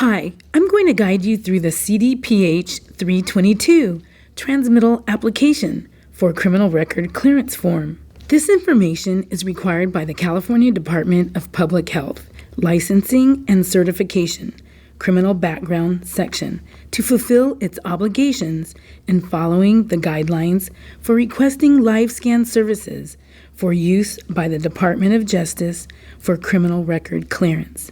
Hi, I'm going to guide you through the CDPH 322 Transmittal application for criminal record clearance form. This information is required by the California Department of Public Health, Licensing and Certification, Criminal Background Section, to fulfill its obligations in following the guidelines for requesting live scan services for use by the Department of Justice for criminal record clearance.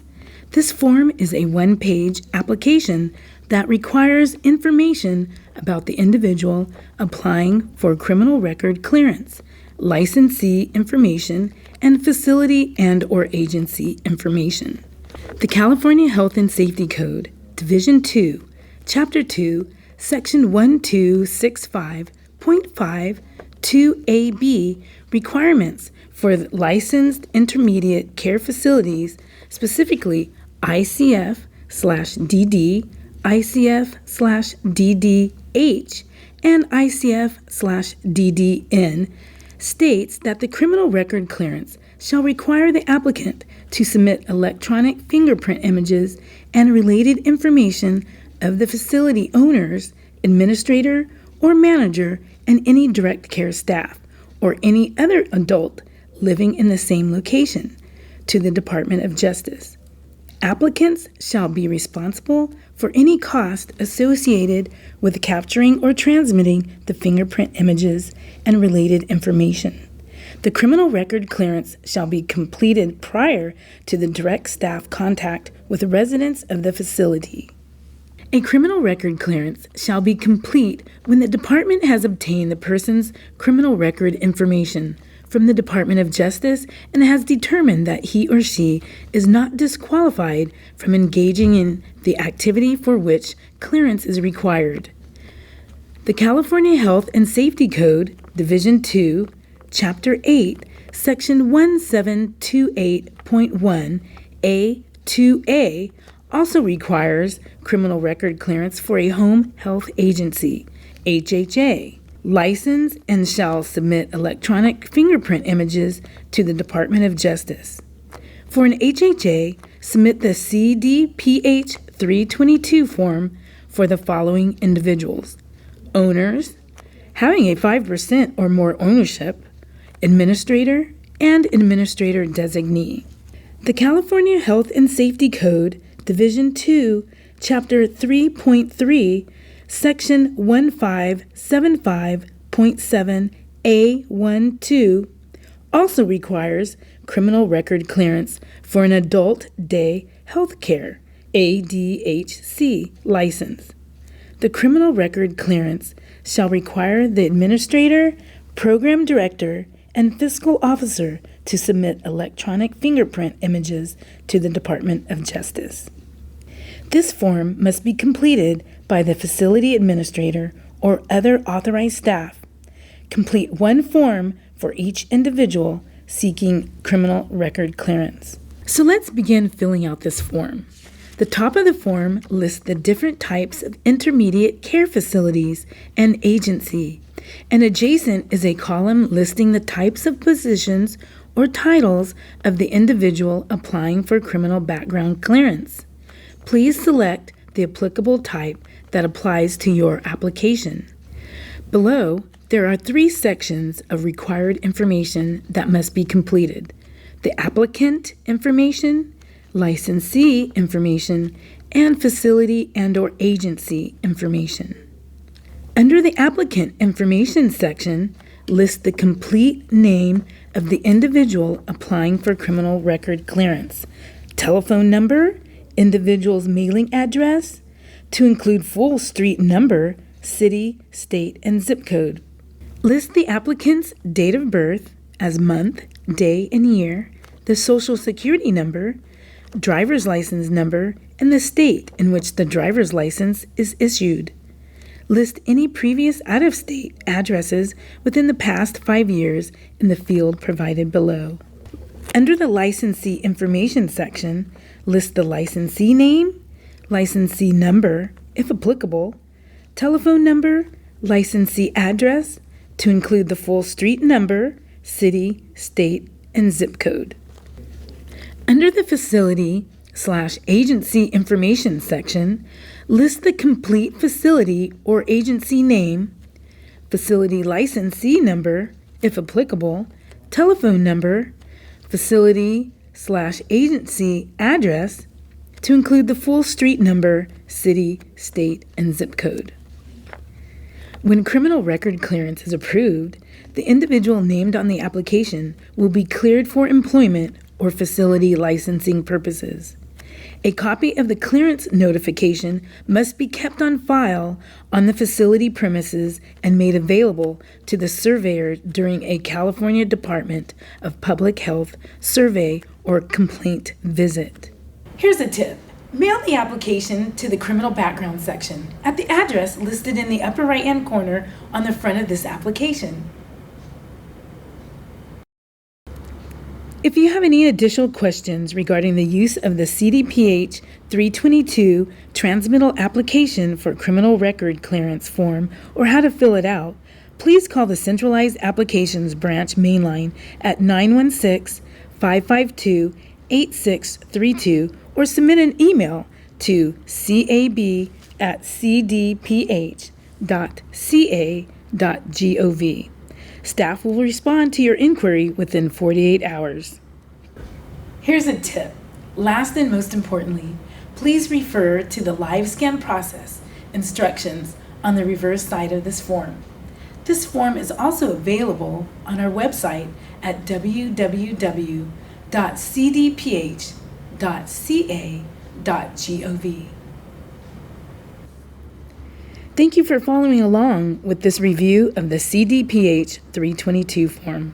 This form is a one-page application that requires information about the individual applying for criminal record clearance, licensee information, and facility and/or agency information. The California Health and Safety Code, Division 2, Chapter 2, Section 1265.5 2AB requirements for licensed intermediate care facilities, specifically ICF/DD, ICF/DDH, and ICF/DDN, states that the criminal record clearance shall require the applicant to submit electronic fingerprint images and related information of the facility owners, administrator, or manager, and any direct care staff, or any other adult living in the same location, to the Department of Justice. Applicants shall be responsible for any cost associated with capturing or transmitting the fingerprint images and related information. The criminal record clearance shall be completed prior to the direct staff contact with residents of the facility. A criminal record clearance shall be complete when the department has obtained the person's criminal record information from the Department of Justice and has determined that he or she is not disqualified from engaging in the activity for which clearance is required. The California Health and Safety Code, Division 2, Chapter 8, Section 1728.1 A2A also requires criminal record clearance for a home health agency, HHA, license and shall submit electronic fingerprint images to the Department of Justice. For an HHA, submit the CDPH 322 form for the following individuals: owners, having a 5% or more ownership, administrator, and administrator designee. The California Health and Safety Code, Division 2, Chapter 3.3, Section 1575.7 A12 also requires criminal record clearance for an adult day health care, ADHC, license. The criminal record clearance shall require the administrator, program director, and fiscal officer to submit electronic fingerprint images to the Department of Justice. This form must be completed by the facility administrator or other authorized staff. Complete one form for each individual seeking criminal record clearance. So let's begin filling out this form. The top of the form lists the different types of intermediate care facilities and agency, and adjacent is a column listing the types of positions or titles of the individual applying for criminal background clearance. Please select the applicable type that applies to your application. Below, there are 3 sections of required information that must be completed: the applicant information, licensee information, and facility and/or agency information. Under the applicant information section, list the complete name of the individual applying for criminal record clearance, telephone number, individual's mailing address, to include full street number, city, state, and zip code. List the applicant's date of birth as month, day, and year, the social security number, driver's license number, and the state in which the driver's license is issued. List any previous out-of-state addresses within the past 5 years in the field provided below. Under the licensee information section, list the licensee name, licensee number, if applicable, telephone number, licensee address, to include the full street number, city, state, and zip code. Under the facility facility/agency information section, list the complete facility or agency name, facility licensee number, if applicable, telephone number, facility/agency address, to include the full street number, city, state, and zip code. When criminal record clearance is approved, the individual named on the application will be cleared for employment or facility licensing purposes. A copy of the clearance notification must be kept on file on the facility premises and made available to the surveyor during a California Department of Public Health survey or complaint visit. Here's a tip. Mail the application to the criminal background section at the address listed in the upper right-hand corner on the front of this application. If you have any additional questions regarding the use of the CDPH 322 Transmittal application for criminal record clearance form or how to fill it out, please call the Centralized Applications Branch mainline at 916-552-8632 or submit an email to cab@cdph.ca.gov. Staff will respond to your inquiry within 48 hours. Here's a tip. Last and most importantly, please refer to the live scan process instructions on the reverse side of this form. This form is also available on our website at www.cdph.ca.gov. Thank you for following along with this review of the CDPH 322 form.